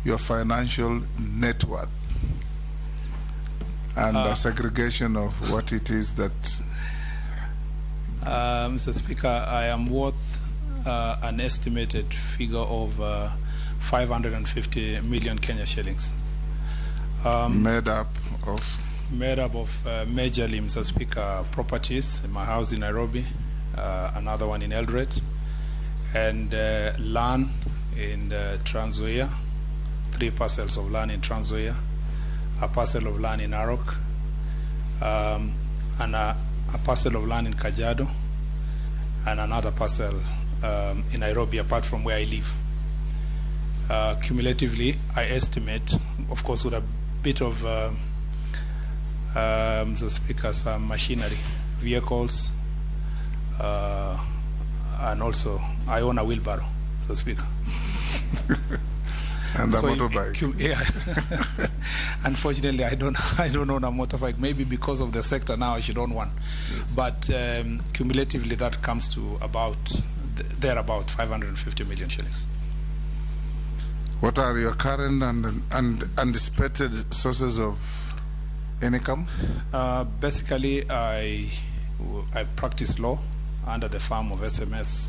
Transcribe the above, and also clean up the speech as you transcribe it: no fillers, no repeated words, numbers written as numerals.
your financial net worth and a segregation of what it is that... Mr. Speaker, I am worth an estimated figure of 550 million Kenya shillings. Made up of? Made up of majorly, Mr. Speaker, properties, my house in Nairobi, another one in Eldoret, and land in Trans Nzoia, 3 parcels of land in Trans Nzoia, a parcel of land in Narok, and a parcel of land in Kajiado, and another parcel in Nairobi, apart from where I live. Cumulatively, I estimate, of course, with a bit of, Mr. Speaker, some machinery, vehicles, and also I own a wheelbarrow, Mr. Speaker. And a motorbike. Yeah. Unfortunately, I don't own a motorbike. Maybe because of the sector now, I should own one. Yes. But cumulatively, that comes to about 550 million shillings. What are your current and anticipated sources of income? Basically, I practice law under the firm of SMS.